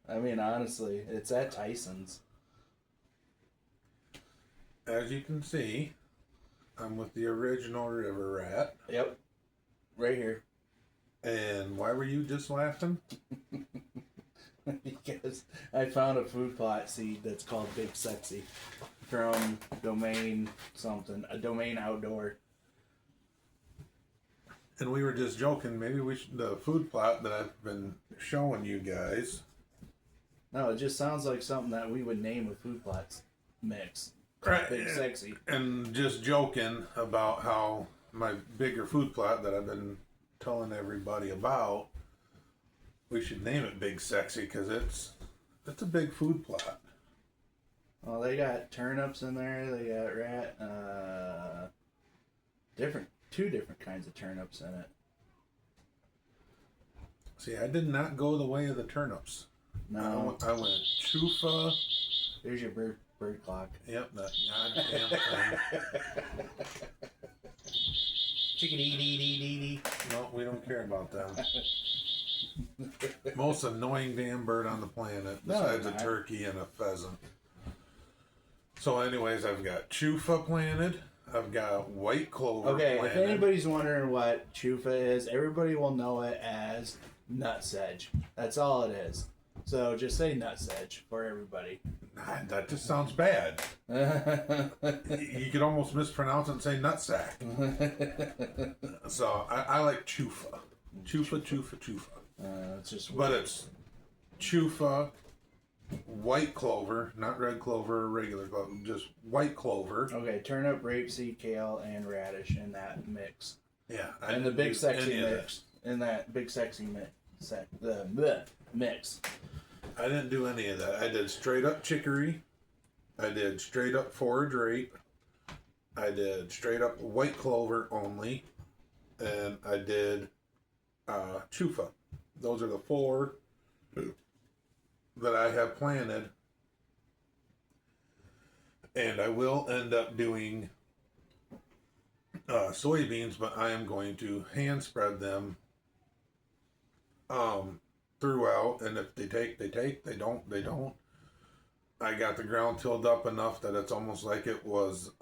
I mean, honestly, it's at Tyson's. As you can see, I'm with the original river rat. Yep, right here. And why were you just laughing? Because I found a food plot seed that's called Big Sexy from Domain something, a Domain Outdoor. And we were just joking. Maybe we should, the food plot that I've been showing you guys. No, it just sounds like something that we would name a food plots mix. Right. Big Sexy. And just joking about how my bigger food plot that I've been telling everybody about, we should name it Big Sexy because it's a big food plot. Well, they got turnips in there. They got two different kinds of turnips in it. See, I did not go the way of the turnips. No, I went chufa. Here's your bird clock. Yep, that goddamn thing. Chickadee. No, we don't care about them. Most annoying damn bird on the planet, besides a turkey and a pheasant. So, anyways, I've got chufa planted. I've got white clover planted. If anybody's wondering what chufa is, everybody will know it as nutsedge. That's all it is. So just say nutsedge for everybody. Nah, that just sounds bad. You could almost mispronounce it and say nutsack. So I like chufa. Chufa. But it's chufa, white clover, not red clover or regular clover, just white clover. Okay, turnip, rapeseed, kale, and radish in that mix. Yeah. And the big sexy mix. In that big sexy mix. Mix. I didn't do any of that. I did straight up chicory. I did straight up forage rape. I did straight up white clover only. And I did chufa. Those are the 4 that I have planted. And I will end up doing soybeans, but I am going to hand spread them throughout, and if they take, they take. They don't, they don't. I got the ground tilled up enough that it's almost like it was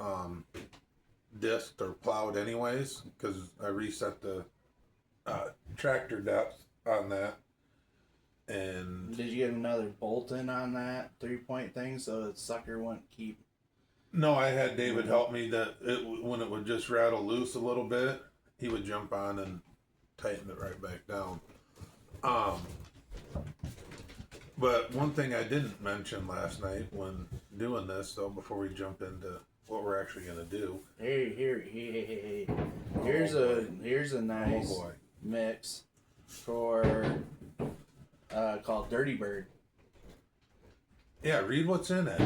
disked or plowed anyways, because I reset the tractor depth on that. And did you get another bolt in on that 3-point thing so the sucker wouldn't keep? No, I had David help me that when it would just rattle loose a little bit, he would jump on and tighten it right back down. But one thing I didn't mention last night when doing this, though, before we jump into what we're actually going to do. Hey. Here's a nice mix for called Dirty Bird. Yeah, read what's in it.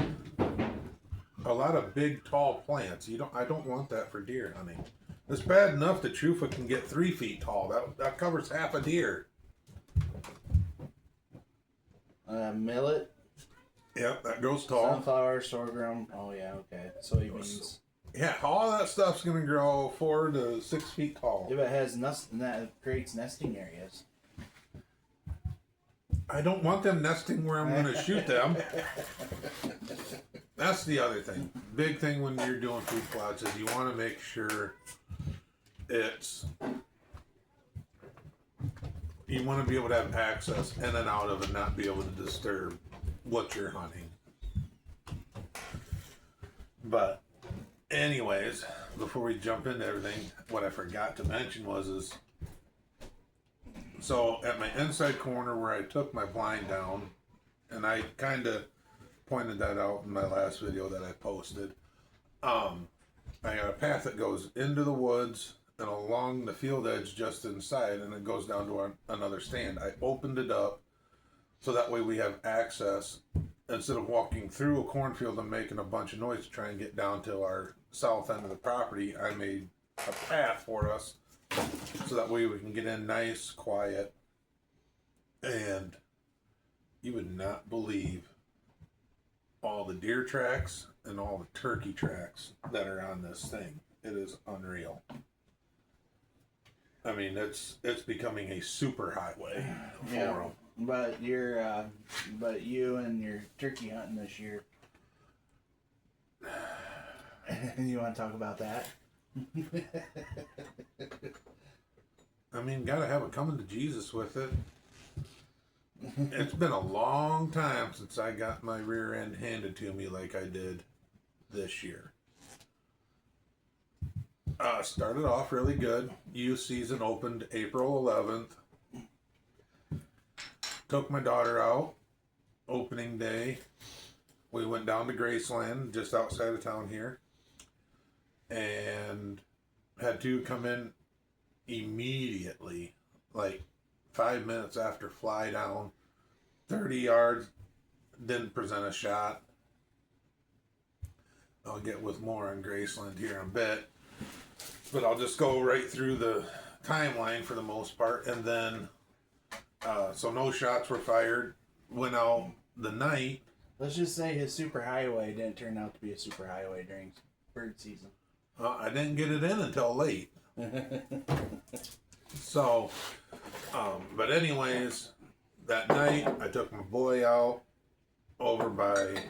A lot of big, tall plants. I don't want that for deer hunting. It's bad enough that chufa can get 3 feet tall. That covers half a deer. Millet. Yep, that goes tall. Sunflower, sorghum. Oh yeah, okay. Soybeans. Yeah, all that stuff's gonna grow 4 to 6 feet tall. If it has that creates nesting areas. I don't want them nesting where I'm gonna shoot them. That's the other thing. Big thing when you're doing food plots is you want to make sure you want to be able to have access in and out of and not be able to disturb what you're hunting. But anyways, before we jump into everything, what I forgot to mention is so at my inside corner where I took my blind down, and I kind of pointed that out in my last video that I posted, I got a path that goes into the woods and along the field edge just inside, and it goes down to another stand. I opened it up so that way we have access instead of walking through a cornfield and making a bunch of noise to try and get down to our south end of the property. I made a path for us so that way we can get in nice, quiet, and you would not believe all the deer tracks and all the turkey tracks that are on this thing. It is unreal. I mean, it's becoming a super highway for them. But you and your turkey hunting this year. You want to talk about that? I mean, gotta have it coming to Jesus with it. It's been a long time since I got my rear end handed to me like I did this year. Started off really good. Youth season opened April 11th. Took my daughter out. Opening day. We went down to Graceland, just outside of town here. And had to come in immediately, like 5 minutes after fly down, 30 yards, didn't present a shot. I'll get with more on Graceland here in a bit, but I'll just go right through the timeline for the most part. And then, so no shots were fired. Went out the night. Let's just say his superhighway didn't turn out to be a superhighway during bird season. I didn't get it in until late. So, but anyways, that night I took my boy out over by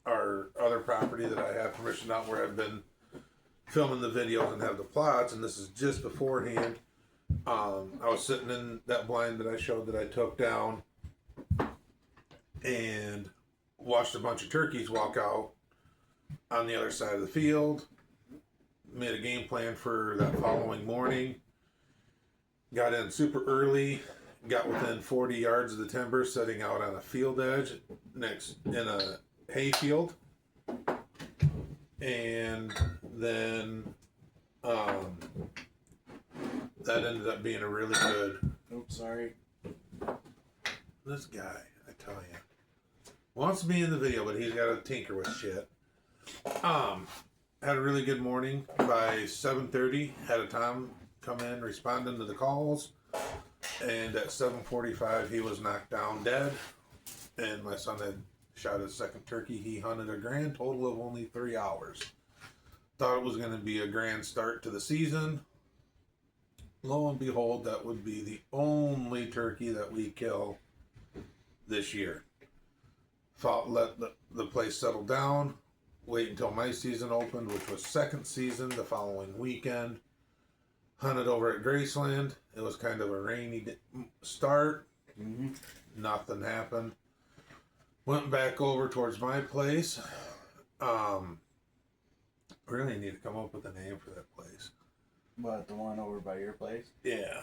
our other property that I have permission out, where I've been filming the videos and have the plots, and this is just beforehand. I was sitting in that blind that I showed that I took down and watched a bunch of turkeys walk out on the other side of the field. Made a game plan for that following morning. Got in super early. Got within 40 yards of the timber, setting out on a field edge next in a hay field. And then that ended up being a really good... Oops, sorry. This guy, I tell you, wants to be in the video, but he's got to tinker with shit. Had a really good morning. By 7:30, had a Tom come in responding to the calls, and at 7:45 he was knocked down dead, and my son had shot his second turkey. He hunted a grand total of only 3 hours. Thought it was going to be a grand start to the season. Lo and behold, that would be the only turkey that we kill this year. Thought let the place settle down. Wait until my season opened, which was second season the following weekend. Hunted over at Graceland. It was kind of a rainy start. Mm-hmm. Nothing happened. Went back over towards my place. Really need to come up with a name for that place. What, the one over by your place? Yeah.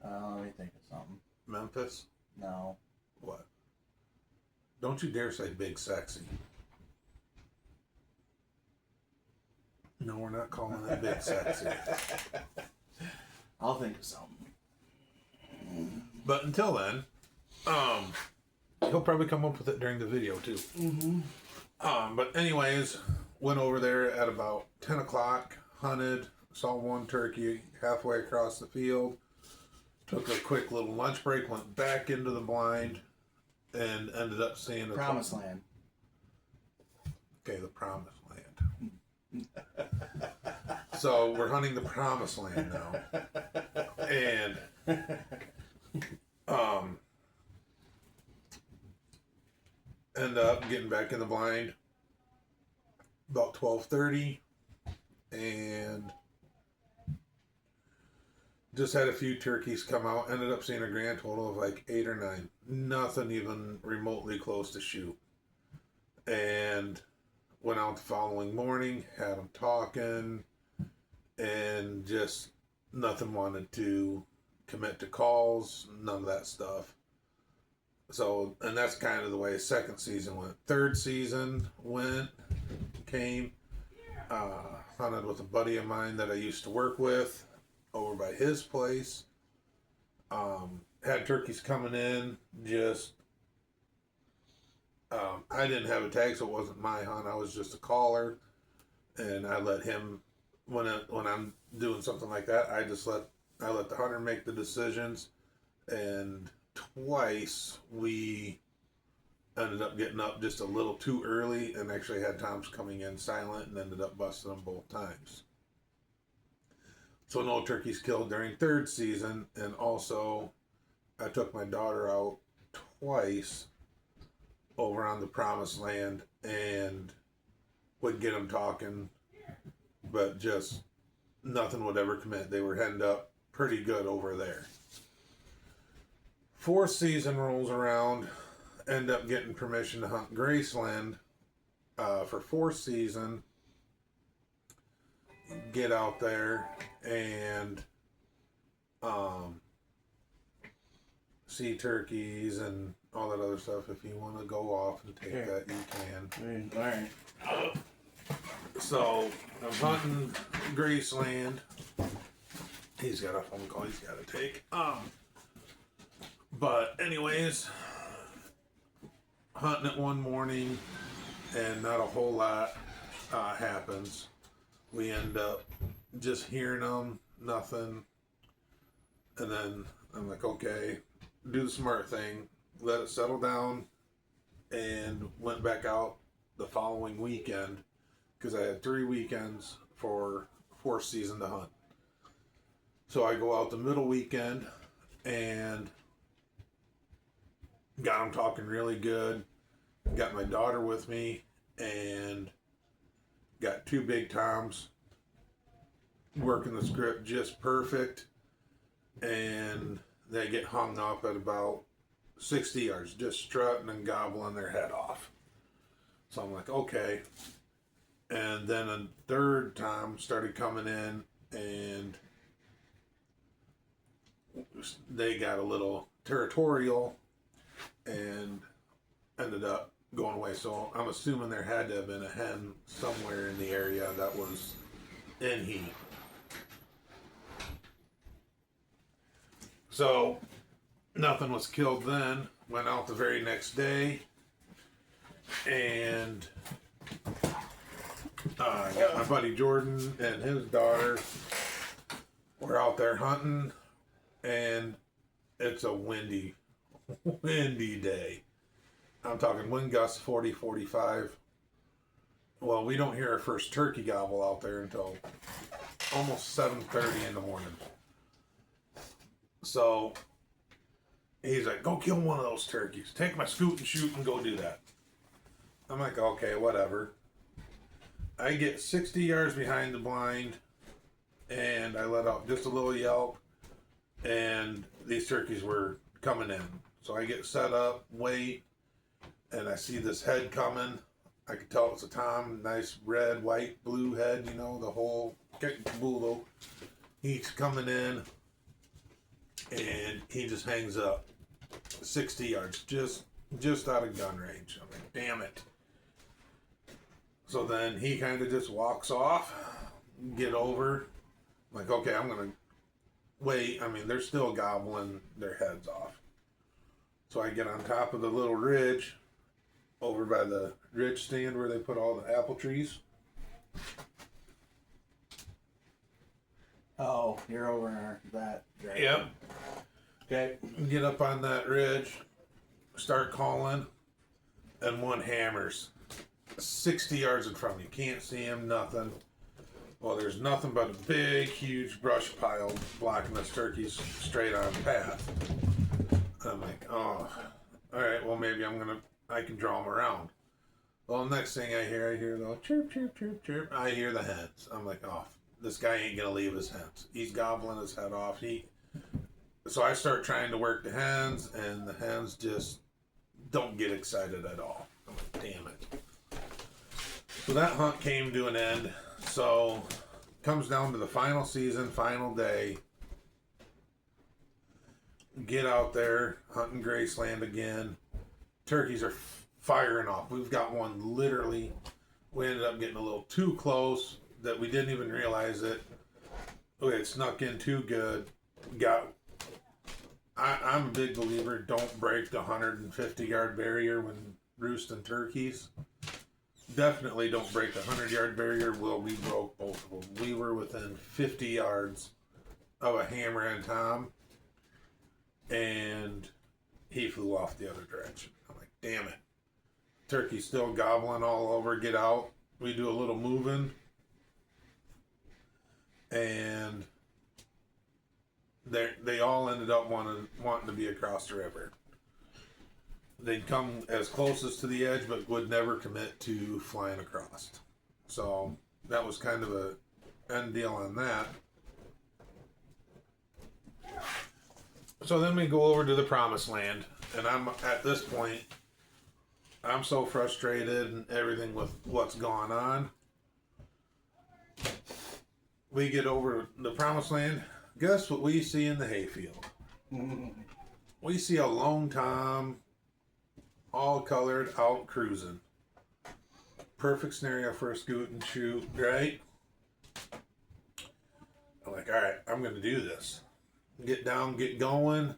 Let me think of something. Memphis? No. What? Don't you dare say Big Sexy. No, we're not calling it Big Sexy. I'll think of something. But until then, he'll probably come up with it during the video too. Mm-hmm. But anyways, went over there at about 10 o'clock, hunted, saw one turkey halfway across the field, took a quick little lunch break, went back into the blind, and ended up seeing the Promised Land. Okay, the Promised Land. So we're hunting the Promised Land now. And end up getting back in the blind about 12:30, and just had a few turkeys come out. Ended up seeing a grand total of like 8 or 9. Nothing even remotely close to shoot. And went out the following morning, had them talking, and just nothing wanted to commit to calls, none of that stuff. So, and that's kind of the way second season went. Third season came, hunted with a buddy of mine that I used to work with over by his place. Had turkeys coming in, just, I didn't have a tag, so it wasn't my hunt. I was just a caller, and I let him, when I'm doing something like that, I let the hunter make the decisions. And twice we ended up getting up just a little too early, and actually had times coming in silent, and ended up busting them both times. So no turkeys killed during third season, and also I took my daughter out twice over on the promised land and would get them talking, but just nothing would ever commit. They were heading up pretty good over there. Fourth season rolls around, end up getting permission to hunt Graceland for fourth season. Get out there and see turkeys and all that other stuff. If you want to go off and take that, you can. All right. So I'm hunting Graceland. He's got a phone call he's got to take. But anyways, hunting it one morning, and not a whole lot happens. We end up just hearing them, nothing, and then I'm like, okay, do the smart thing, let it settle down, and went back out the following weekend because I had 3 weekends for fourth season to hunt. So I go out the middle weekend and got them talking really good. Got my daughter with me and got 2 big toms working the script just perfect, and they get hung up at about 60 yards, just strutting and gobbling their head off. So I'm like, okay. And then a third time started coming in, and they got a little territorial and ended up going away. So I'm assuming there had to have been a hen somewhere in the area that was in heat. So nothing was killed then. Went out the very next day and got my buddy Jordan and his daughter. We're out there hunting, and it's a windy day. I'm talking wind gusts 40, 45. Well, we don't hear our first turkey gobble out there until almost 7:30 in the morning. So he's like, go kill one of those turkeys. Take my scoot and shoot and go do that. I'm like, okay, whatever. I get 60 yards behind the blind, and I let out just a little yelp, and these turkeys were coming in. So I get set up, wait, and I see this head coming. I could tell it's a tom, nice red, white, blue head, you know, the whole caboodle. He's coming in, and he just hangs up 60 yards, just out of gun range. I'm like, damn it. So then he kind of just walks off, get over. I'm like, okay, I'm going to wait. I mean, they're still gobbling their heads off. So I get on top of the little ridge over by the ridge stand where they put all the apple trees. Oh, you're over that. Right? Yep. Okay. Get up on that ridge, start calling, and one hammers 60 yards in front of me. Can't see him, nothing. Well, there's nothing but a big, huge brush pile blocking this turkey's straight on path. I'm like, oh, all right, well, maybe I can draw him around. Well, next thing I hear the chirp, chirp, chirp, chirp. I hear the hens. I'm like, oh, this guy ain't going to leave his hens. He's gobbling his head off. So I start trying to work the hens, and the hens just don't get excited at all. I'm like, damn it. So that hunt came to an end. So comes down to the final season, final day. Get out there, hunting Graceland again. Turkeys are firing off. We've got one literally. We ended up getting a little too close that we didn't even realize it. Okay, it snuck in too good. I'm a big believer, don't break the 150-yard barrier when roosting turkeys. Definitely don't break the 100-yard barrier. Well, we broke both of them. We were within 50 yards of a hammer and tom, and he flew off the other direction. I'm like, damn it. Turkey's still gobbling all over. Get out. We do a little moving, and they all ended up wanting to be across the river. They'd come as closest to the edge, but would never commit to flying across. So that was kind of a end deal on that. So then we go over to the promised land, and I'm at this point, I'm so frustrated and everything with what's going on. We get over the promised land. Guess what we see in the hayfield? We see a lone Tom, all colored, out cruising. Perfect scenario for a scoot and shoot, right? I'm like, all right, I'm going to do this. Get down, get going.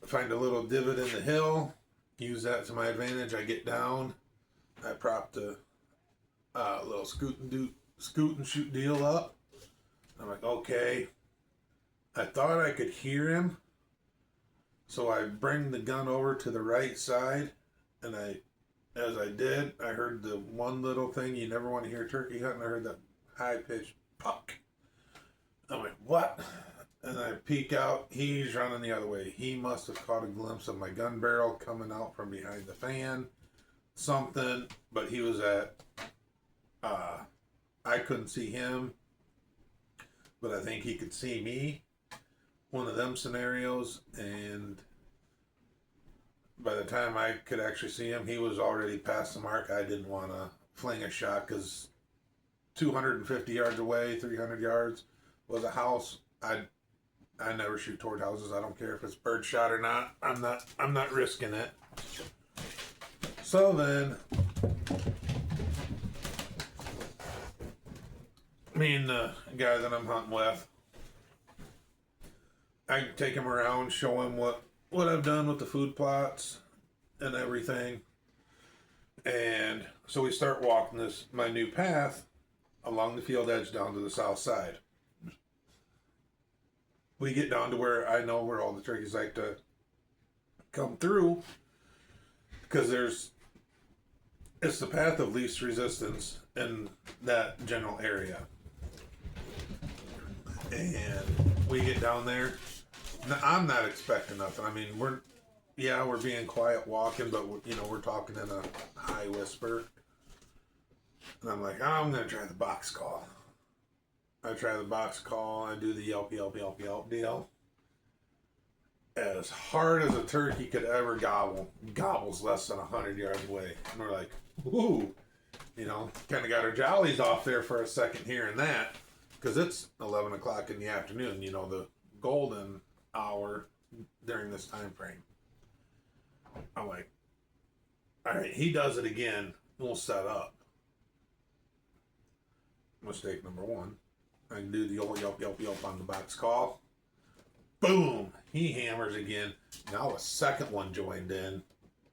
Find a little divot in the hill. Use that to my advantage. I get down. I prop the little scoot and shoot deal up. I'm like, okay. I thought I could hear him. So I bring the gun over to the right side. And as I did, I heard the one little thing you never want to hear turkey hunting. I heard that high-pitched puck. I'm like, what? And I peek out. He's running the other way. He must have caught a glimpse of my gun barrel coming out from behind the fan. Something. But he was at... I couldn't see him. But I think he could see me. One of them scenarios. And by the time I could actually see him, he was already past the mark. I didn't want to fling a shot because 250 yards away, 300 yards was a house. I never shoot toward houses. I don't care if it's bird shot or not. I'm not risking it. So then, me and the guy that I'm hunting with, I take him around, show him what I've done with the food plots and everything. And so we start walking my new path along the field edge down to the south side. We get down to where I know where all the turkeys like to come through because it's the path of least resistance in that general area. And we get down there. Now, I'm not expecting nothing. I mean, we're being quiet walking, but we're talking in a high whisper. And I'm like, I'm going to try the box call. I try the box call. I do the yelp deal. As hard as a turkey could ever gobbles less than 100 yards away. And we're like, ooh, kind of got our jollies off there for a second hearing that. Because it's 11 o'clock in the afternoon, the golden hour during this time frame. I'm like, all right, he does it again. We'll set up. Mistake number one. I can do the old yelp on the box call. Boom! He hammers again. Now a second one joined in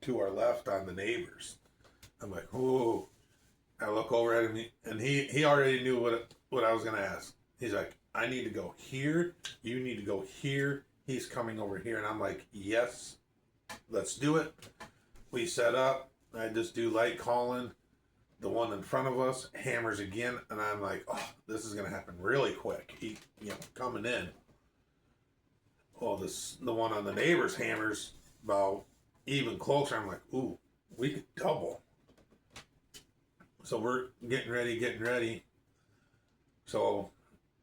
to our left on the neighbors. I'm like, ooh. I look over at him, and he already knew what I was going to ask. He's like, I need to go here. You need to go here. He's coming over here. And I'm like, yes, let's do it. We set up. I just do light calling. The one in front of us hammers again, and I'm like, oh, this is going to happen really quick. He, coming in. Well, the one on the neighbor's hammers about even closer. I'm like, ooh, we could double. So we're getting ready. So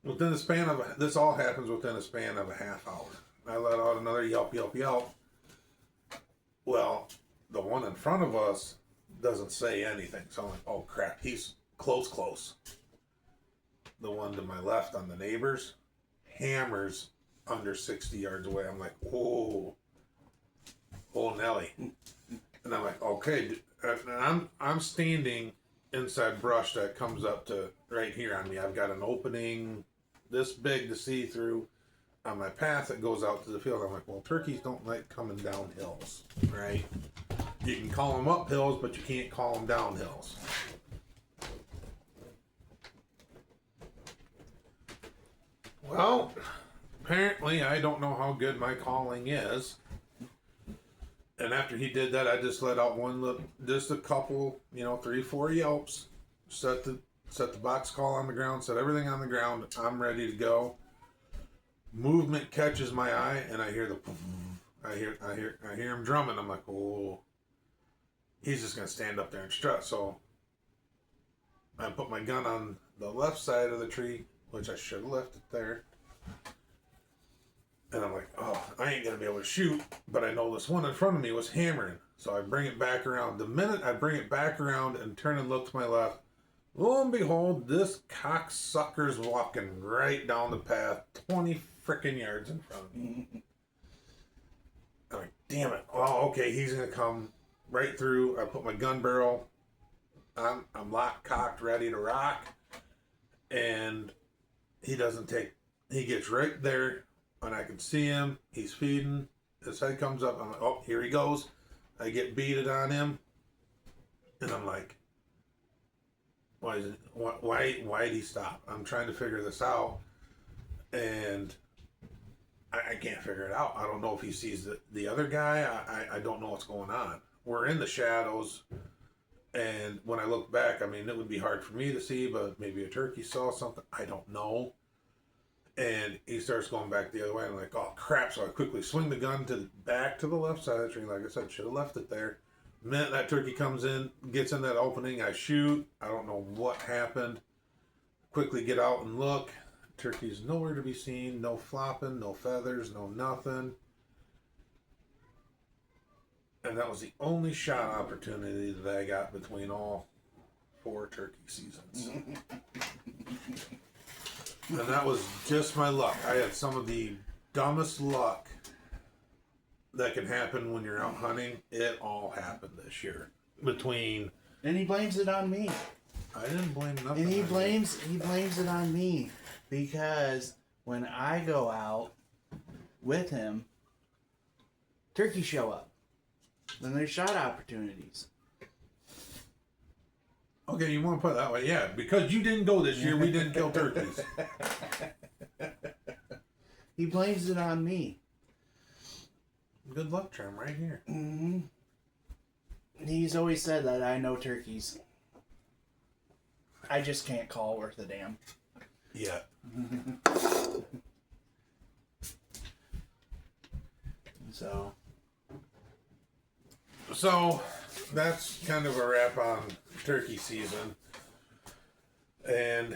within the span of this all happens within a span of a half hour. I let out another yelp. Well, the one in front of us doesn't say anything. So I'm like, oh crap, he's close. The one to my left on the neighbors hammers under 60 yards away. I'm like, oh Nelly. And I'm like, okay. And I'm standing inside brush that comes up to right here on me. I've got an opening this big to see through on my path that goes out to the field. I'm like, well, turkeys don't like coming down hills, right? You can call them up hills, but you can't call them down hills. Well, apparently I don't know how good my calling is. And after he did that, I just let out just a couple, 3-4 yelps, set the box call on the ground, set everything on the ground. I'm ready to go. movement catches my eye, and I hear I hear him drumming. I'm like, oh, he's just gonna stand up there and strut. So I put my gun on the left side of the tree, which I should have left it there. And I'm like, oh, I ain't gonna be able to shoot, but I know this one in front of me was hammering. So I bring it back around. The minute I bring it back around and turn and look to my left, lo and behold, this cocksucker's walking right down the path, 20 freaking yards in front of me. I'm like, damn it. Oh, okay, he's gonna come right through. I put my gun barrel on. I'm locked, cocked, ready to rock. And he doesn't take, he gets right there, and I can see him. He's feeding. His head comes up. I'm like, oh, here he goes. I get beaded on him. And I'm like, why did he stop? I'm trying to figure this out, and I can't figure it out. I don't know if he sees the other guy. I don't know what's going on. We're in the shadows, and when I look back, I mean, it would be hard for me to see, but maybe a turkey saw something. I don't know. And he starts going back the other way. I'm like, oh crap! So I quickly swing the gun back to the left side of the tree. Like I said, should have left it there. The minute that turkey comes in, gets in that opening, I shoot. I don't know what happened. Quickly get out and look. Turkey's nowhere to be seen. No flopping, no feathers, no nothing. And that was the only shot opportunity that I got between all 4 turkey seasons. And that was just my luck. I had some of the dumbest luck that can happen when you're out hunting. It all happened this year. And he blames it on me. I didn't blame nothing. And he blames it on me because when I go out with him, turkeys show up. Then there's shot opportunities. Okay, you want to put it that way? Yeah, because you didn't go this year, we didn't kill turkeys. He blames it on me. Good luck charm right here. Mm-hmm. He's always said that I know turkeys. I just can't call worth a damn. Yeah. So that's kind of a wrap on turkey season. And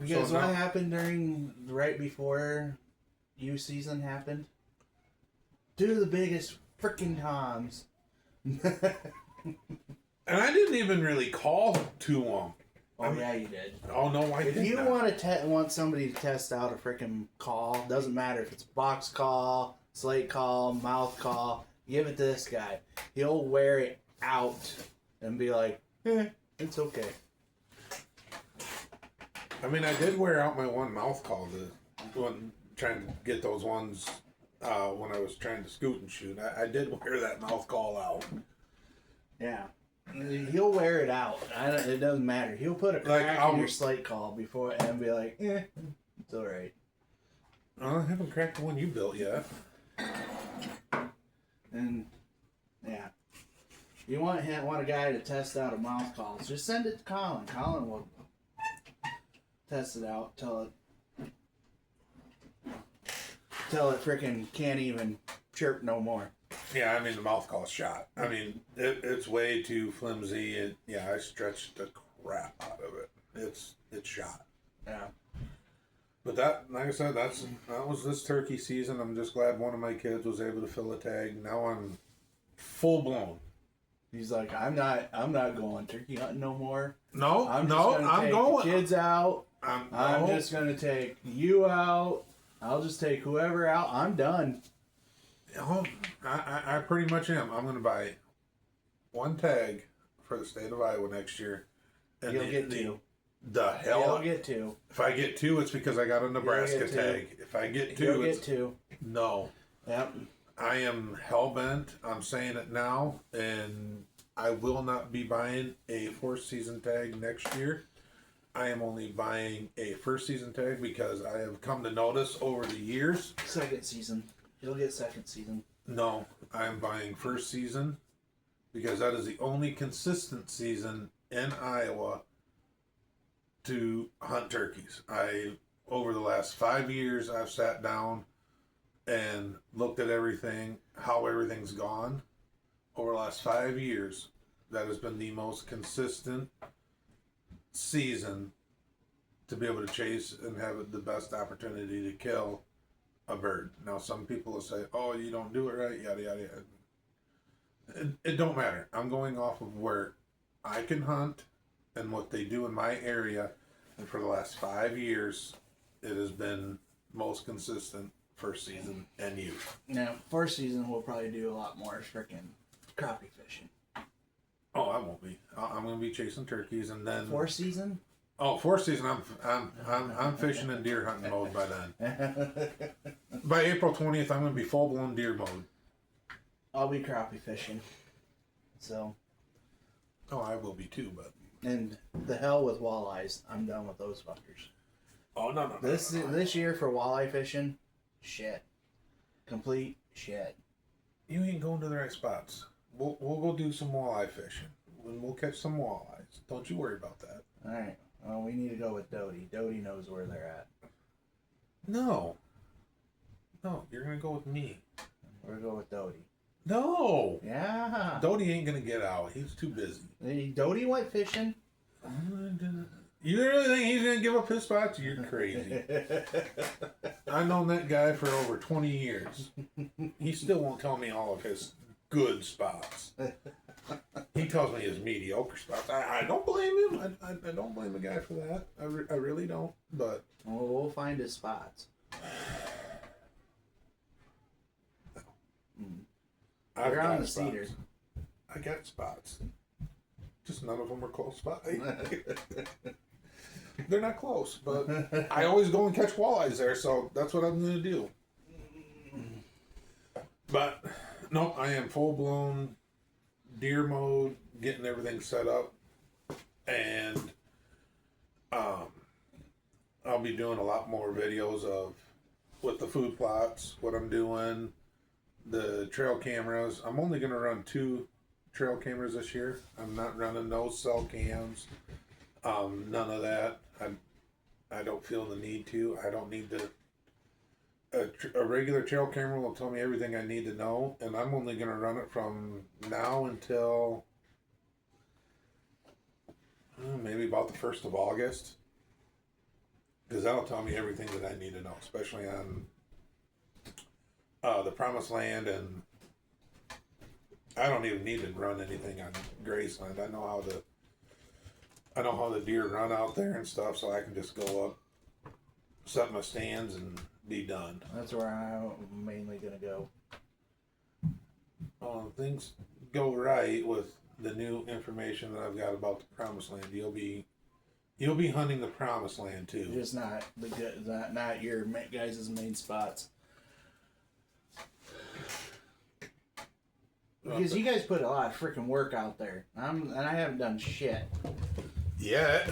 because what happened right before you season happened? 2 of the biggest freaking toms. And I didn't even really call to them. Oh yeah, you did. Oh no, I didn't. If you want somebody to test out a freaking call, doesn't matter if it's a box call, slate call, mouth call, give it to this guy. He'll wear it out and be like, it's okay. I mean, I did wear out my one mouth call when trying to get those ones when I was trying to scoot and shoot. I did wear that mouth call out. Yeah. He'll wear it out. It doesn't matter. He'll put a crack in your slate call before and be like, it's alright. I haven't cracked the one you built yet. And, yeah. You want a guy to test out a mouth call, just send it to Colin. Colin will test it out till it freaking can't even chirp no more. Yeah, I mean, the mouth call shot. I mean, it's way too flimsy. I stretched the crap out of it. It's shot. Yeah. But that, like I said, that was this turkey season. I'm just glad one of my kids was able to fill a tag. Now I'm full blown. He's like, I'm not going turkey hunting no more. No, I'm going. The kids out. I'm just gonna take you out. I'll just take whoever out. I'm done. I pretty much am. I'm going to buy one tag for the state of Iowa next year. And You'll get 2. The hell? You'll get 2. If I get 2, it's because I got a Nebraska tag. If I get 2, You'll get 2. No. Yep. I am hell-bent. I'm saying it now. And I will not be buying a 4th season tag next year. I am only buying a 1st season tag because I have come to notice over the years. 2nd season. You'll get 2nd season. No, I am buying 1st season because that is the only consistent season in Iowa to hunt turkeys. I over the last 5 years, I've sat down and looked at everything, how everything's gone. Over the last 5 years, that has been the most consistent season to be able to chase and have the best opportunity to kill a bird. Now, some people will say, "Oh, you don't do it right," yada yada yada. It don't matter. I'm going off of where I can hunt and what they do in my area, and for the last 5 years, it has been most consistent first season and youth. Now, first season we'll probably do a lot more freaking crappie fishing. Oh, I won't be. I'm going to be chasing turkeys, and then Fourth season? Oh, fourth season, I'm fishing in deer hunting mode by then. By April 20th, I'm going to be full blown deer mode. I'll be crappie fishing. So. Oh, I will be too, but. And the hell with walleyes. I'm done with those fuckers. Oh no. This year for walleye fishing, shit. Complete shit. You ain't going to the right spots. We'll go do some walleye fishing. We'll catch some walleyes. Don't you worry about that. All right. Well, we need to go with Doty. Doty knows where they're at. No, you're gonna go with me. We're gonna go with Doty. No. Yeah. Doty ain't gonna get out. He's too busy. Doty went fishing. You really think he's gonna give up his spots? You're crazy. I've known that guy for over 20 years. He still won't tell me all of his good spots. He tells me his mediocre spots. I don't blame him. I don't blame the guy for that. I really don't. But we'll find his spots. You're on the cedar. I got spots. Just none of them are close spots. They're not close, but I always go and catch walleyes there, so that's what I'm going to do. But no, I am full blown deer mode, getting everything set up, and I'll be doing a lot more videos of with the food plots, what I'm doing, the trail cameras. I'm only going to run 2 trail cameras this year. I'm not running no cell cams, none of that. I don't feel the need to. I don't need to. A regular trail camera will tell me everything I need to know, and I'm only going to run it from now until maybe about the 1st of August, because that'll tell me everything that I need to know, especially on the Promised Land, and I don't even need to run anything on Graceland. I know how the deer run out there and stuff, so I can just go up, set my stands, and be done. That's where I'm mainly gonna go. Things go right with the new information that I've got about the Promised Land. You'll be hunting the Promised Land too. Just not the good, not your guys' main spots. Because you guys put a lot of freaking work out there, and I haven't done shit. Yeah.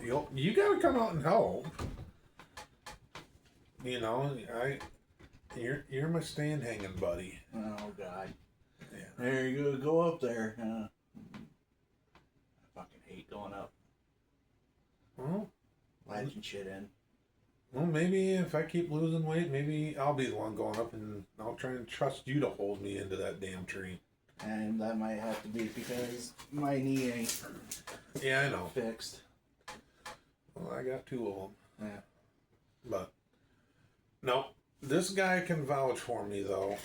You gotta come out and help. You know, you're my stand hanging buddy. Oh God. Yeah. There you go up there. I fucking hate going up. Well, Latching shit in. Well, maybe if I keep losing weight, maybe I'll be the one going up, and I'll try and trust you to hold me into that damn tree. And that might have to be because my knee ain't Yeah, I know. fixed. Well, I got 2 of them. Yeah. But no, this guy can vouch for me though,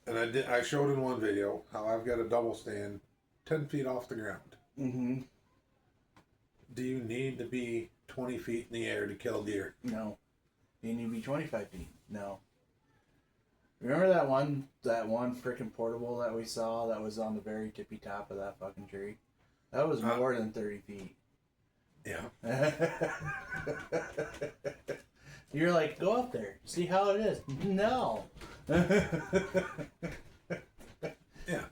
and I showed in one video how I've got a double stand 10 feet off the ground. Mm-hmm. Do you need to be 20 feet in the air to kill deer? No. You need to be 25 feet. No. Remember that one freaking portable that we saw that was on the very tippy top of that fucking tree? That was more than 30 feet. Yeah. You're like, go up there, see how it is. No. Yeah.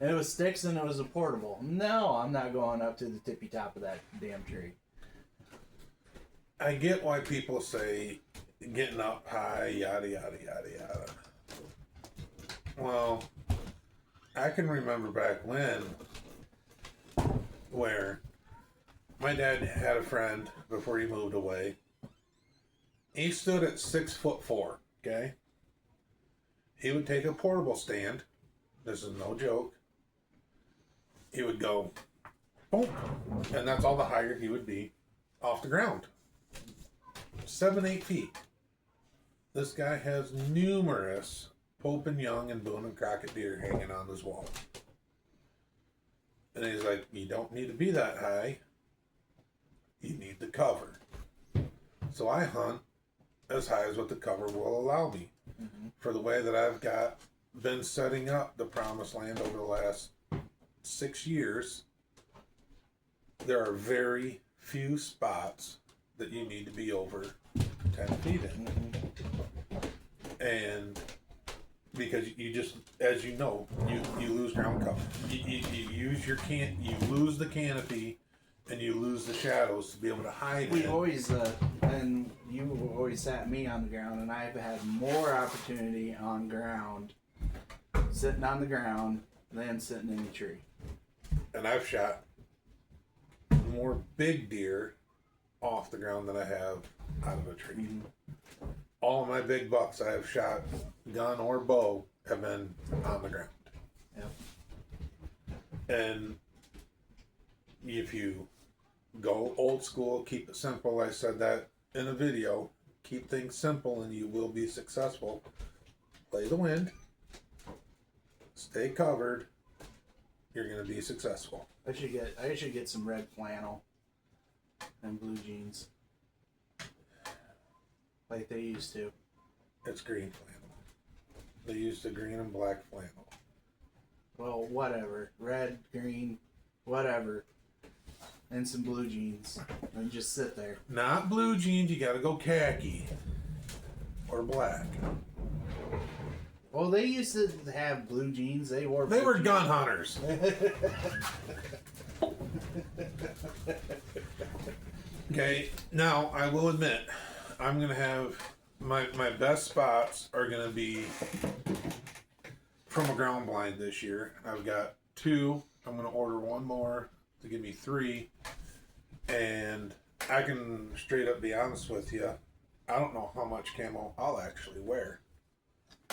And it was sticks and it was a portable. No, I'm not going up to the tippy top of that damn tree. I get why people say getting up high, yada, yada, yada, yada. Well, I can remember back when, where my dad had a friend before he moved away, He stood at 6'4", okay? He would take a portable stand. This is no joke. He would go, boom, and that's all the higher he would be off the ground. 7, 8 feet. This guy has numerous Pope and Young and Boone and Crockett deer hanging on his wall. And he's like, you don't need to be that high. You need the cover. So I hunt as high as what the cover will allow me. Mm-hmm. For the way that I've been setting up the promised land over the last 6 years, there are very few spots that you need to be over 10 feet in. Mm-hmm. And because you just, as you know, you lose ground cover. You use you lose the canopy, and you lose the shadows to be able to hide. We always, and you always sat me on the ground, and I've had more opportunity on ground, sitting on the ground, than sitting in the tree. And I've shot more big deer off the ground than I have out of a tree. Mm-hmm. All of my big bucks I have shot, gun or bow, have been on the ground. Yep. And if you go old school, keep it simple, I said that in a video, keep things simple and you will be successful. Play the wind, stay covered, you're going to be successful. I should get some red flannel and blue jeans. Like they used to. It's green flannel. They used the green and black flannel. Well, whatever. Red, green, whatever. And some blue jeans. And just sit there. Not blue jeans, you gotta go khaki. Or black. Well, they used to have blue jeans. They were gun hunters. Okay, now I will admit, I'm gonna have my best spots are gonna be from a ground blind this year. I've got 2. I'm gonna order 1 more to give me 3, and I can straight up be honest with you. I don't know how much camo I'll actually wear.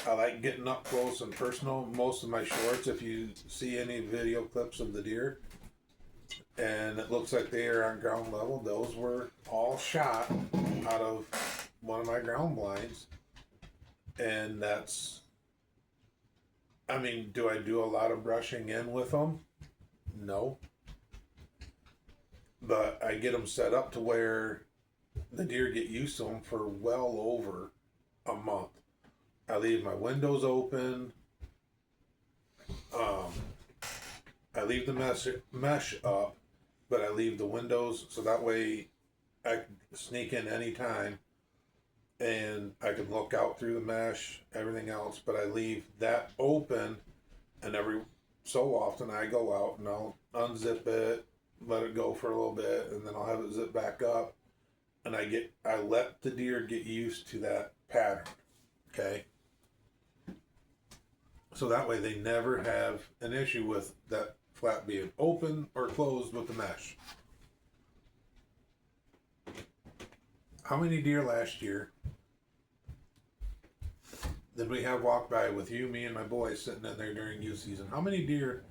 I like getting up close and personal. Most of my shorts, if you see any video clips of the deer, and it looks like they are on ground level, those were all shot out of one of my ground blinds. And that's, I mean, do I do a lot of brushing in with them? No. But I get them set up to where the deer get used to them for well over a month. I leave my windows open. I leave the mesh up, but I leave the windows so that way I can sneak in anytime and I can look out through the mesh, everything else, but I leave that open, and every so often I go out and I'll unzip it, let it go for a little bit, and then I'll have it zip back up, and I let the deer get used to that pattern. Okay? So that way they never have an issue with that flat being open or closed with the mesh. How many deer last year did we have walk by with you, me, and my boys sitting in there during youth season? How many deer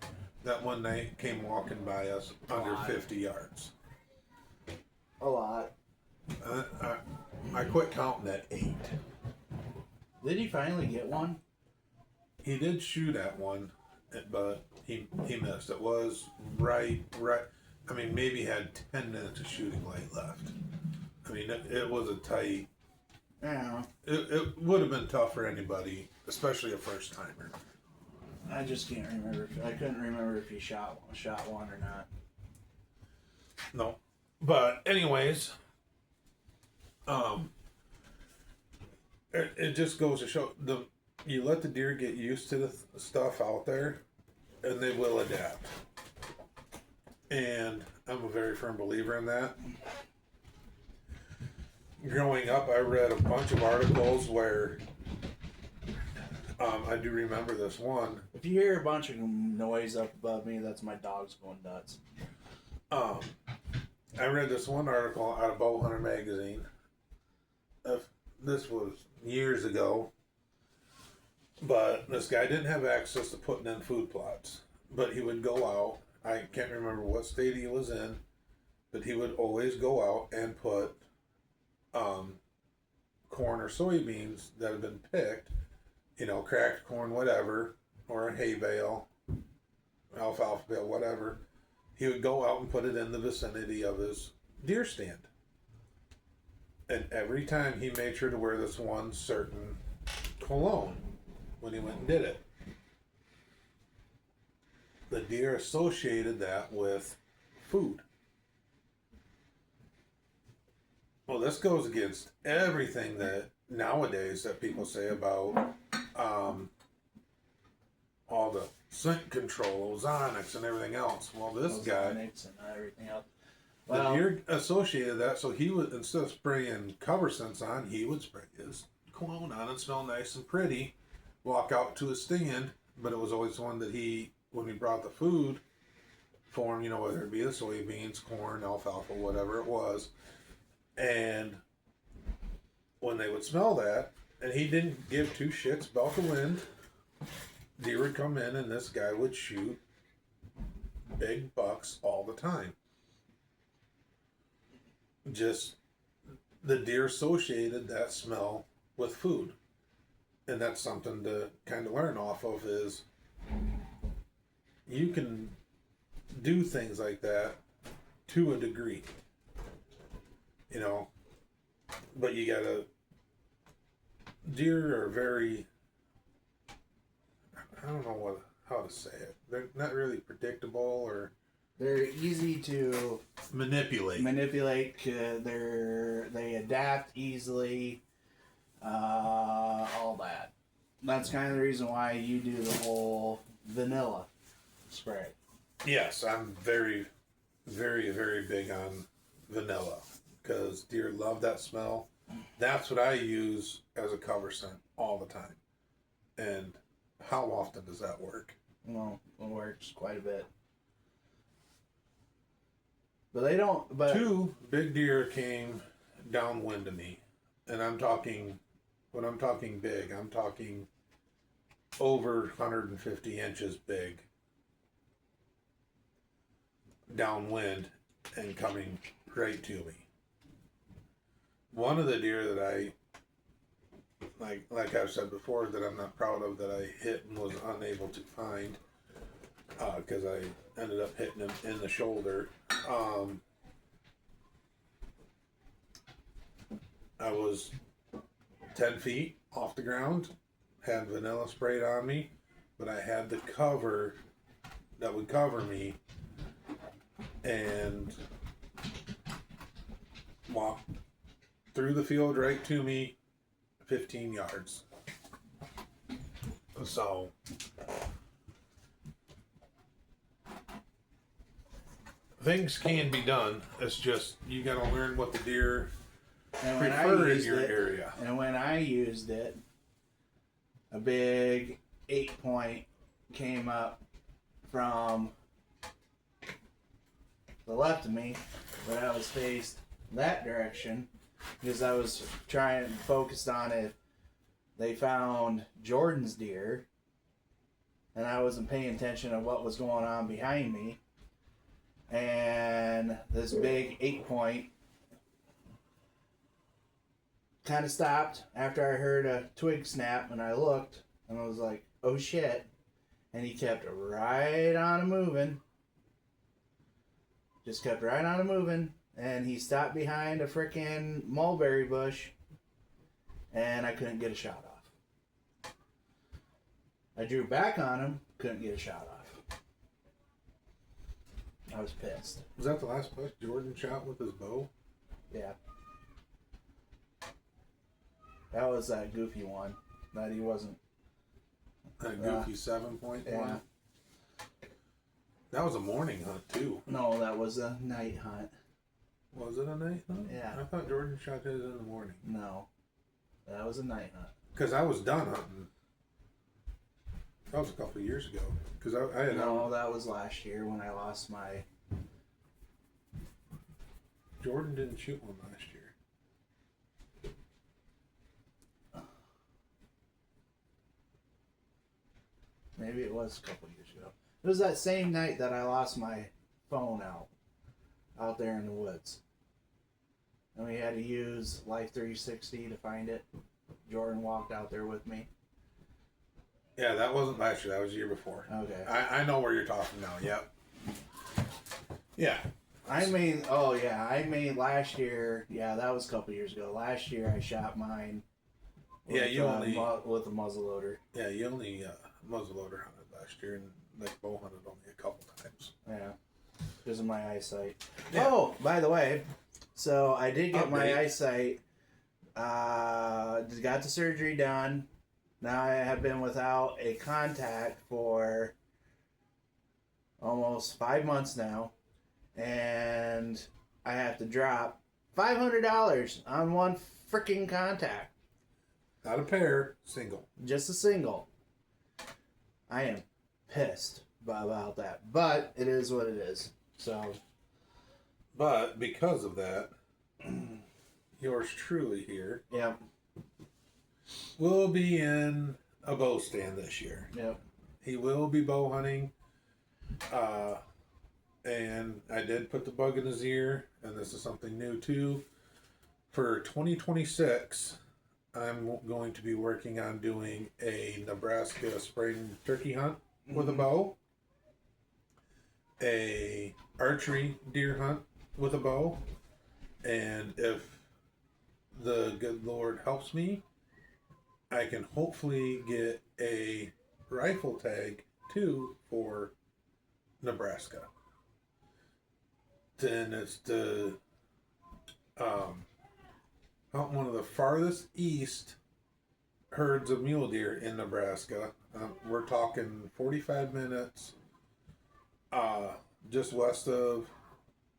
that one night came walking by us under 50 yards? A lot. I quit counting at 8. Did he finally get one? He did shoot at one, but he missed. It was right. I mean, maybe had 10 minutes of shooting light left. I mean, it was a tight. Yeah. It would have been tough for anybody, especially a first timer. I just can't remember. I couldn't remember if he shot one or not. No, but anyways, it just goes to show you let the deer get used to the stuff out there, and they will adapt. And I'm a very firm believer in that. Growing up, I read a bunch of articles where I do remember this one. If you hear a bunch of noise up above me, that's my dogs going nuts. I read this one article out of Bow Hunter magazine. this was years ago, but this guy didn't have access to putting in food plots. But he would go out. I can't remember what state he was in, but he would always go out and put corn or soybeans that had been picked, cracked corn, whatever, or a hay bale, alfalfa bale, whatever. He would go out and put it in the vicinity of his deer stand. And every time he made sure to wear this one certain cologne when he went and did it. The deer associated that with food. Well, this goes against everything that nowadays that people say about all the scent control, ozonics, and everything else. Well, this guy, and everything else. the deer associated that, so he would, instead of spraying cover scents on, he would spray his cologne on and smell nice and pretty. Walk out to his stand, but it was always one that he, when he brought the food for him, whether it be the soybeans, corn, alfalfa, whatever it was. And when they would smell that, and he didn't give two shits about the wind, deer would come in and this guy would shoot big bucks all the time. Just the deer associated that smell with food. And that's something to kind of learn off of is you can do things like that to a degree. But you gotta, deer are very, I don't know how to say it. They're not really predictable or they're easy to manipulate. They adapt easily. All that. That's kind of the reason why you do the whole vanilla spray. Yes, I'm very, very, very big on vanilla because deer love that smell. That's what I use as a cover scent all the time. And how often does that work? Well, it works quite a bit. But they don't. But 2 big deer came downwind of me, and I'm talking. When I'm talking big, I'm talking over 150 inches big downwind and coming right to me. One of the deer that I, like I've said before, that I'm not proud of, that I hit and was unable to find because I ended up hitting him in the shoulder. I was 10 feet off the ground, had vanilla sprayed on me, but I had the cover that would cover me and walked through the field right to me 15 yards. So things can be done. It's just you got to learn what the deer prefer in your area. And when I used it, a big 8-point came up from the left of me, but I was faced that direction because I was trying focused on it. They found Jordan's deer, and I wasn't paying attention to what was going on behind me. And this big 8-point kind of stopped after I heard a twig snap, and I looked, and I was like, oh shit. And he kept right on moving. Just kept right on moving. And he stopped behind a frickin' mulberry bush, and I couldn't get a shot off. I drew back on him, couldn't get a shot off. I was pissed. Was that the last buck Jordan shot with his bow? Yeah. That was that goofy one. That he wasn't. That goofy 7-point yeah. one? That was a morning hunt, too. No, that was a night hunt. Was it a night hunt? Yeah. I thought Jordan shot his in the morning. No. That was a night hunt. Because I was done hunting. That was a couple of years ago. Because I had. No, that was last year when I lost my. Jordan didn't shoot one last year. Maybe it was a couple years ago. It was that same night that I lost my phone out there in the woods. And we had to use Life 360 to find it. Jordan walked out there with me. Yeah, that wasn't last year. That was the year before. Okay. I know where you're talking now. Yep. Yeah. I mean last year. Yeah, that was a couple years ago. Last year I shot mine. With, with a muzzleloader. Yeah, you only muzzleloader hunted last year, and like bow hunted only a couple times. Yeah, because of my eyesight. Yeah. Oh, by the way, so I did get my eyesight. Got the surgery done. Now I have been without a contact for almost 5 months now, and I have to drop $500 on one freaking contact. Not a pair, single. Just a single. I am pissed about that, but it is what it is. So, but because of that, yours truly here. Yep. Will be in a bow stand this year. Yep. He will be bow hunting. And I did put the bug in his ear, and this is something new too. For 2026, I'm going to be working on doing a Nebraska spring turkey hunt with a bow, a archery deer hunt with a bow, and if the good Lord helps me, I can hopefully get a rifle tag too for Nebraska. Then it's to hunt one of the farthest east herds of mule deer in Nebraska. We're talking 45 minutes just west of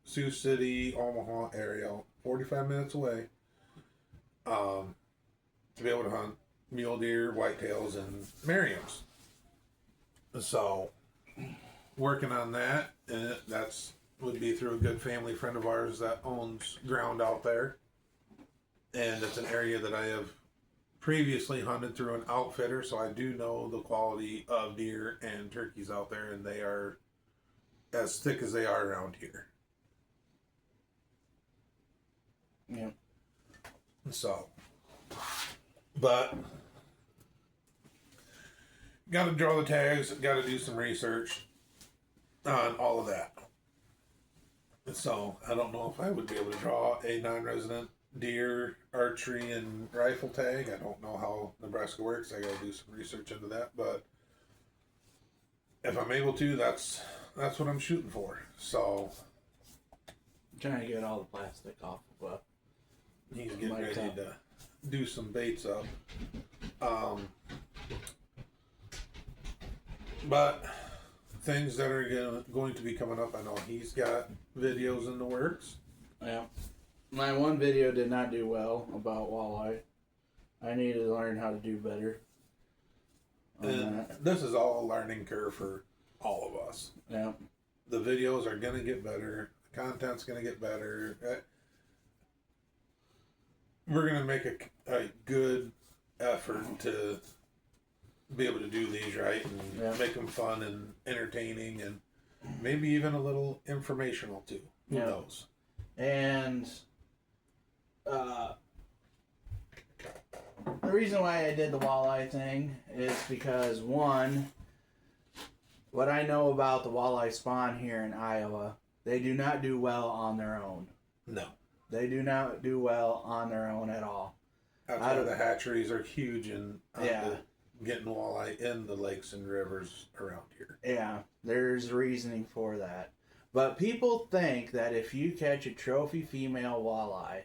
Sioux City, Omaha area, 45 minutes away, to be able to hunt mule deer, whitetails, and Merriams. So, working on that, and that's would be through a good family friend of ours that owns ground out there. And it's an area that I have previously hunted through an outfitter, so I do know the quality of deer and turkeys out there, and they are as thick as they are around here. Yeah. So, but got to draw the tags, got to do some research on all of that. So, I don't know if I would be able to draw a non-resident deer, archery, and rifle tag. I don't know how Nebraska works. I got to do some research into that. But if I'm able to, that's what I'm shooting for. So, I'm trying to get all the plastic off of he's getting ready to do some baits up. But things that are going to be coming up, I know he's got videos in the works. Yeah. My one video did not do well about walleye. I need to learn how to do better. And this is all a learning curve for all of us. Yeah. The videos are going to get better. The content's going to get better. We're going to make a good effort to be able to do these right and make them fun and entertaining and maybe even a little informational too. Who knows? And the reason why I did the walleye thing is because, one, what I know about the walleye spawn here in Iowa, they do not do well on their own. No. They do not do well on their own at all. That's why the hatcheries are huge and getting walleye in the lakes and rivers around here. Yeah, there's reasoning for that. But people think that if you catch a trophy female walleye,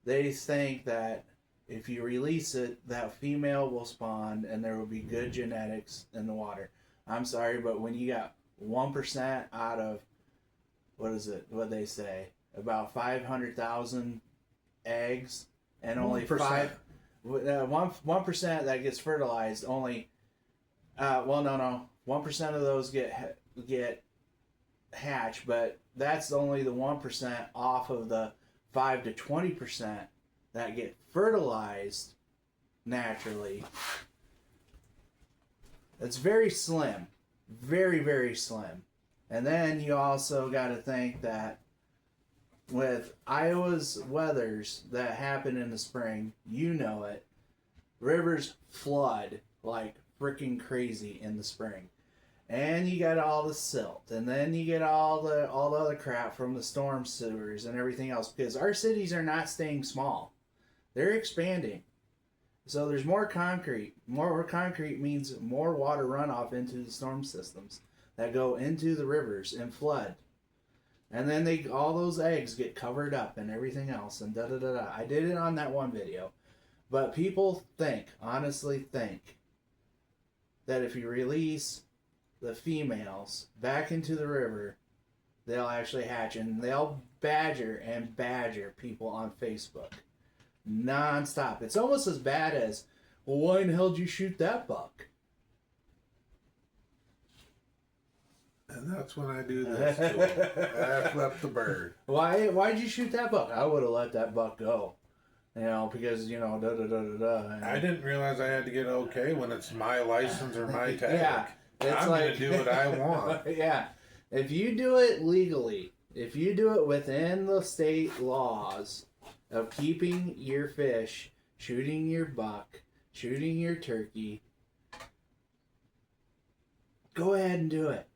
they think that if you release it, that female will spawn and there will be good genetics in the water. I'm sorry, but when you got 1% out of, what they say, about 500,000 eggs, and only 1% that gets fertilized, only, 1% of those get hatch, but that's only the 1% off of the 5 to 20% that get fertilized naturally. It's very slim. Very, very slim. And then you also got to think that with Iowa's weathers that happen in the spring, you know it, rivers flood like freaking crazy in the spring. And you got all the silt, and then you get all the other crap from the storm sewers and everything else, because our cities are not staying small. They're expanding. So there's more concrete. More concrete means more water runoff into the storm systems that go into the rivers and flood. And then all those eggs get covered up and everything else and da da da da. I did it on that one video. But people honestly think, that if you release the females back into the river, they'll actually hatch, and they'll badger people on Facebook non-stop. It's almost as bad as, well, why in the hell did you shoot that buck? And that's when I do this to him. I flip the bird. Why'd you shoot that buck? I would have let that buck go. Because, da da da da da. And I didn't realize I had to get okay when it's my license or my tag. Yeah. I'm going to do what I want. Yeah. If you do it legally, if you do it within the state laws of keeping your fish, shooting your buck, shooting your turkey, go ahead and do it.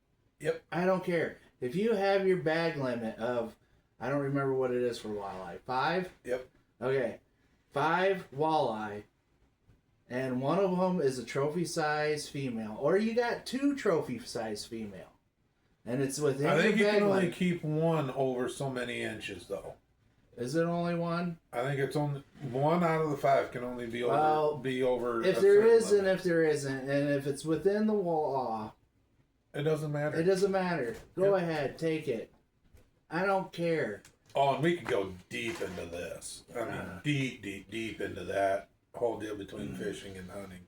Yep. I don't care. If you have your bag limit of, I don't remember what it is for walleye, 5? Yep. Okay. 5 walleye. And one of them is a trophy size female. Or you got 2 trophy size female. And it's within I think your you bag can only limit. keep one over so many inches, though. Is it only one? I think it's only one out of the 5 can only be over. Well, if a there certain is and limit. if there isn't, and if it's within the law, It doesn't matter. it doesn't matter. Go Yep. ahead, take it. I don't care. Oh, and we could go deep into this. I mean, deep into that whole deal between fishing and hunting.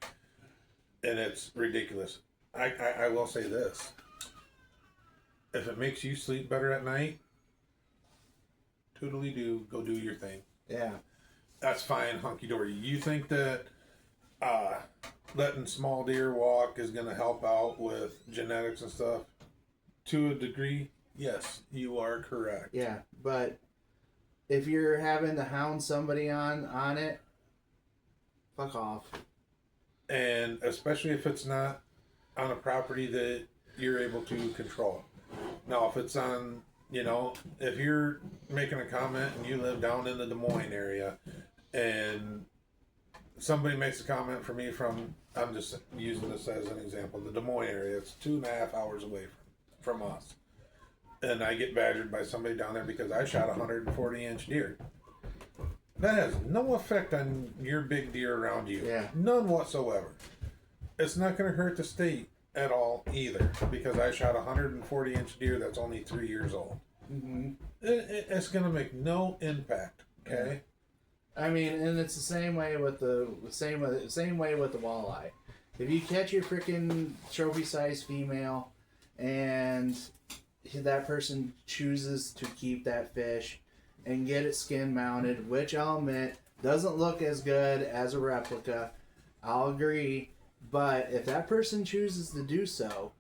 And it's ridiculous. I will say this. If it makes you sleep better at night, toodly-doo, go do your thing. Yeah. That's fine, hunky-dory. You think that letting small deer walk is going to help out with genetics and stuff? To a degree, yes, you are correct. Yeah, but if you're having to hound somebody on it, fuck off. And especially if it's not on a property that you're able to control. Now, if it's on, if you're making a comment and you live down in the Des Moines area and somebody makes a comment for me from, I'm just using this as an example, the Des Moines area, it's 2.5 hours away from us. And I get badgered by somebody down there because I shot a 140-inch deer. That has no effect on your big deer around you. Yeah. None whatsoever. It's not going to hurt the state at all either because I shot a 140-inch deer that's only 3 years old. Mm-hmm. It's going to make no impact. Okay. I mean, and it's the same way with the same way with the walleye. If you catch your freaking trophy size female, and that person chooses to keep that fish and get it skin mounted, which I'll admit doesn't look as good as a replica, I'll agree. But if that person chooses to do so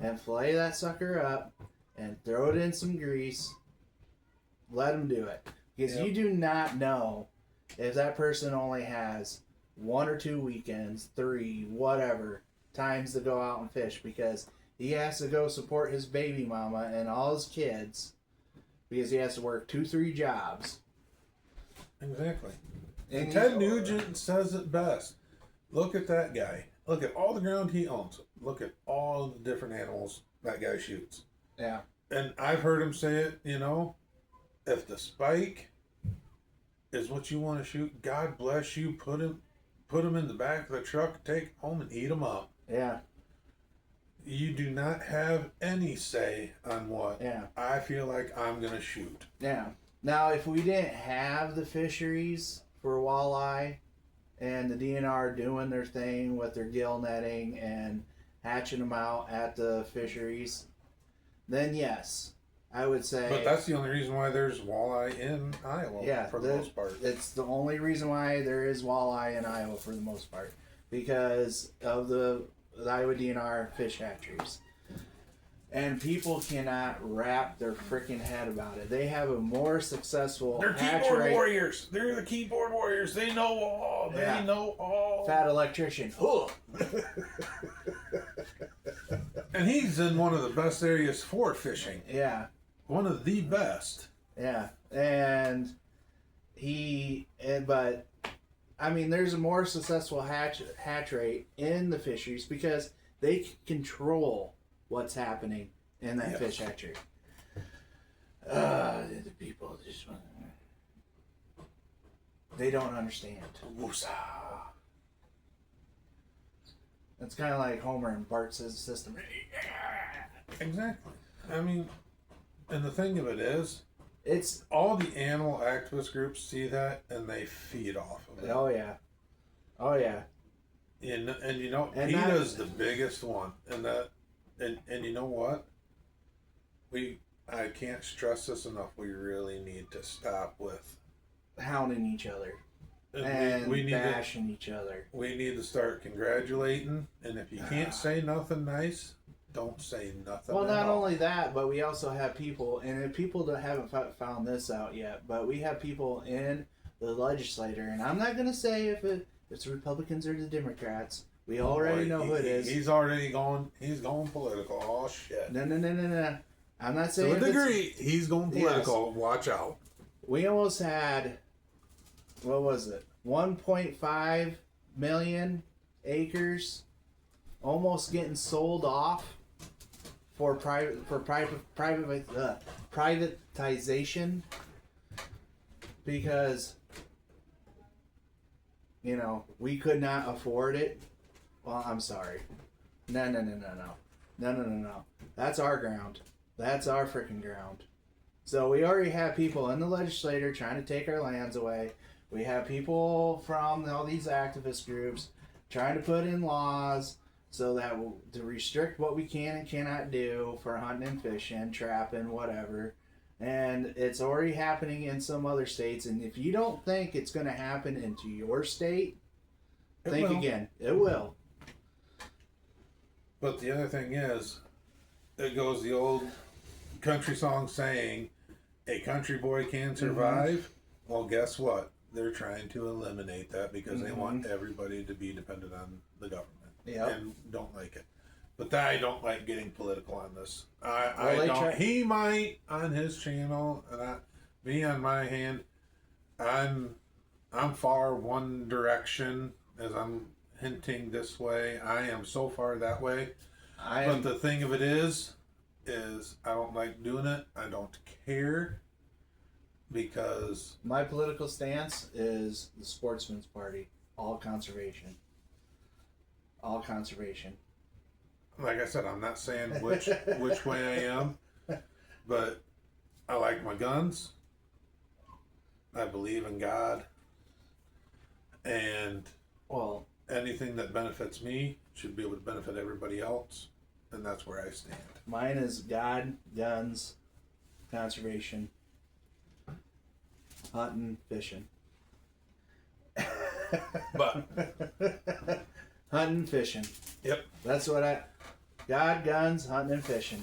and fillet that sucker up and throw it in some grease, let them do it. Because you do not know if that person only has 1 or 2 weekends, 3, whatever, times to go out and fish, because he has to go support his baby mama and all his kids because he has to work 2-3 jobs. Exactly. And Ted Nugent says it best. Look at that guy. Look at all the ground he owns. Look at all the different animals that guy shoots. Yeah. And I've heard him say it, if the spike is what you want to shoot, God bless you. Put him in the back of the truck, take him home and eat him up. Yeah. You do not have any say on what Yeah. I feel like I'm going to shoot. Yeah. Now, if we didn't have the fisheries for walleye and the DNR doing their thing with their gill netting and hatching them out at the fisheries, then yes, I would say. But that's the only reason why there's walleye in Iowa for the most part. It's the only reason why there is walleye in Iowa for the most part, because of the the Iowa DNR fish hatcheries. And people cannot wrap their freaking head about it. They have a more successful They're hatch keyboard rate. warriors. They're the keyboard warriors. They know all. They know all. Fat electrician. Huh. And he's in one of the best areas for fishing. Yeah. One of the best. Yeah. And but I mean, there's a more successful hatch rate in the fisheries because they can control what's happening in that fish hatchery. The people just they don't understand. It's kind of like Homer and Bart's system. Exactly. I mean, and the thing of it is, it's all the animal activist groups see that and they feed off of it. Oh yeah, oh yeah. And you know, PETA's the biggest one, and you know what? I can't stress this enough. We really need to stop with hounding each other and we bashing each other. We need to start congratulating, and if you can't say nothing nice, don't say nothing. Well, not only that, but we also have people, and if people haven't found this out yet, but we have people in the legislature, and I'm not going to say if it's Republicans or the Democrats. We already know who it is. He's already going. He's going political. Oh shit! No. I'm not saying. To a degree, he's going political. Yes. Watch out. We almost had, what was it? 1.5 million acres, almost getting sold off for privatization because we could not afford it. Well, I'm sorry. No. That's our ground. That's our freaking ground. So we already have people in the legislature trying to take our lands away. We have people from all these activist groups trying to put in laws so that to restrict what we can and cannot do for hunting and fishing, trapping, whatever. And it's already happening in some other states. And if you don't think it's going to happen into your state, think again. It will. But the other thing is, it goes the old country song saying, a country boy can survive. Mm-hmm. Well, guess what? They're trying to eliminate that because they want everybody to be dependent on the government. Yep. And don't like it. But I don't like getting political on this. I don't. He might on his channel, and me on my hand. I'm far one direction as I'm hinting this way. I am so far that way. But the thing of it is I don't like doing it. I don't care because my political stance is the Sportsman's Party. All conservation. All conservation. Like I said, I'm not saying which way I am, but I like my guns. I believe in God, and anything that benefits me should be able to benefit everybody else, and that's where I stand. Mine is God, guns, conservation, hunting, fishing. But hunting, fishing. Yep. That's what God, guns, hunting, and fishing.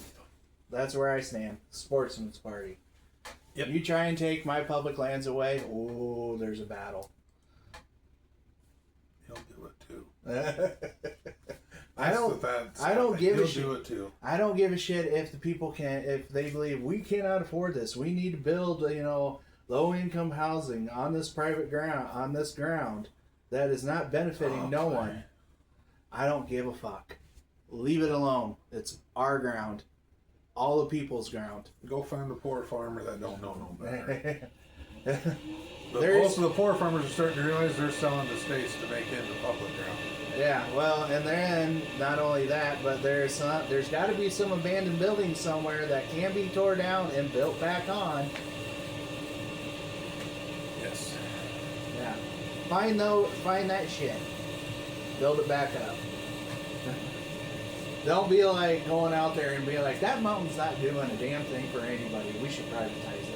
That's where I stand. Sportsman's Party. Yep. You try and take my public lands away, oh, there's a battle. He'll do it too. I don't give a shit. Do it too. I don't give a shit if the people if they believe we cannot afford this. We need to build, low income housing on this private ground, that is not benefiting no one. I don't give a fuck. Leave it alone. It's our ground. All the people's ground. Go find a poor farmer that don't know no better. Most of the poor farmers are starting to realize they're selling the states to make it the public ground. Yeah, well, and then not only that, but there's got to be some abandoned buildings somewhere that can be tore down and built back on. Yes. Yeah. Find that shit. Build it back up. Don't be like going out there and be like, that mountain's not doing a damn thing for anybody. We should privatize it.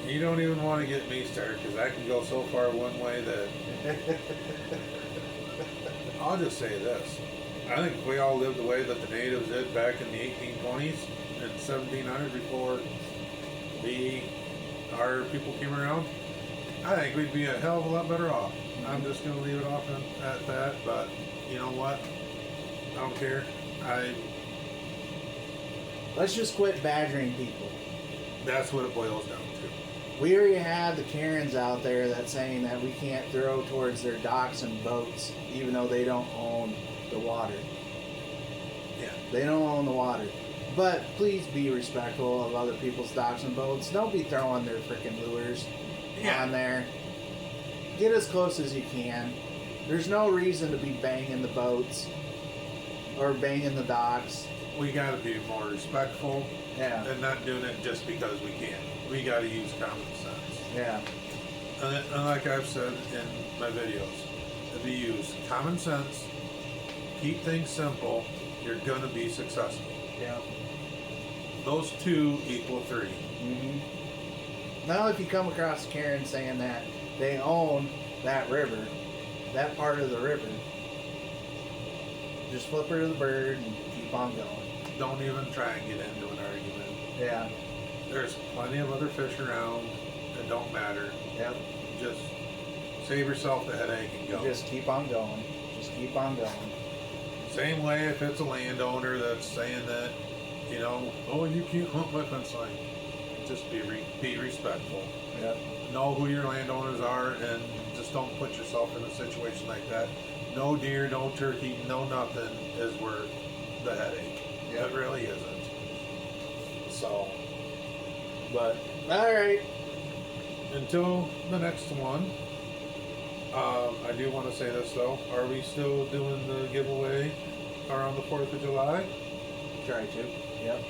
You don't even want to get me started because I can go so far one way that I'll just say this. I think if we all lived the way that the natives did back in the 1820s and 1700s before our people came around, I think we'd be a hell of a lot better off. I'm just going to leave it off at that, but you know what? I don't care. Let's just quit badgering people. That's what it boils down to. We already have the Karens out there that's saying that we can't throw towards their docks and boats, even though they don't own the water. Yeah. They don't own the water. But please be respectful of other people's docks and boats. Don't be throwing their freaking lures on there. Get as close as you can. There's no reason to be banging the boats or banging the docks. We got to be more respectful. Yeah. And not doing it just because we can. We got to use common sense. Yeah. And like I've said in my videos, if you use common sense, keep things simple, you're going to be successful. Yeah. Those two equal three. Mm-hmm. Now, if you come across a Karen saying that they own that river, that part of the river, just flip her to the bird and keep on going. Don't even try and get into an argument. Yeah. There's plenty of other fish around that don't matter. Yep. Just save yourself the headache and go. Just keep on going. Just keep on going. Same way if it's a landowner that's saying that, you know, oh, you can't hunt my fence line. Just be respectful. Yep. Know who your landowners are and just don't put yourself in a situation like that. No deer, no turkey, no nothing is worth the headache. Yep. It really isn't. So, But, alright. until the next one, I do want to say this though. Are we still doing the giveaway around the 4th of July? Try to. Yep.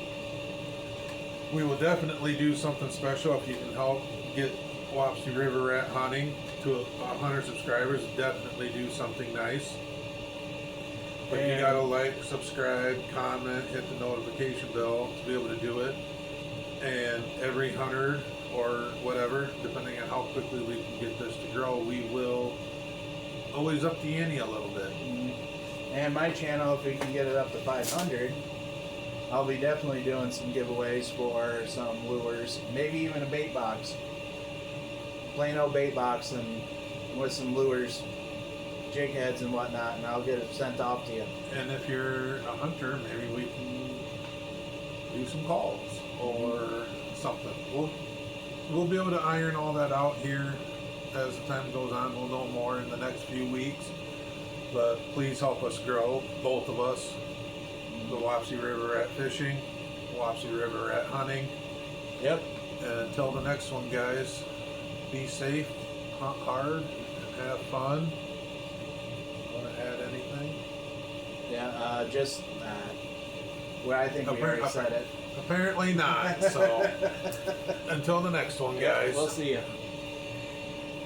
We will definitely do something special if you can help get Wapsie River rat hunting to 100 subscribers. Definitely do something nice. But you gotta like, subscribe, comment, hit the notification bell to be able to do it. And every 100 or whatever, depending on how quickly we can get this to grow, we will always up the ante a little bit. Mm-hmm. And my channel, if we can get it up to 500, I'll be definitely doing some giveaways for some lures, maybe even a bait box. Plain old bait box and with some lures, jig heads and whatnot, and I'll get it sent off to you. And if you're a hunter, maybe we can do some calls or something. We'll be able to iron all that out here as the time goes on. We'll know more in the next few weeks. But please help us grow, both of us. The Wapsie River rat fishing, Wapsie River rat hunting. Yep. And until the next one, guys, be safe, hunt hard, and have fun. Want to add anything? Yeah, just well, I think we already said it. Apparently not. So until the next one, guys. We'll see you.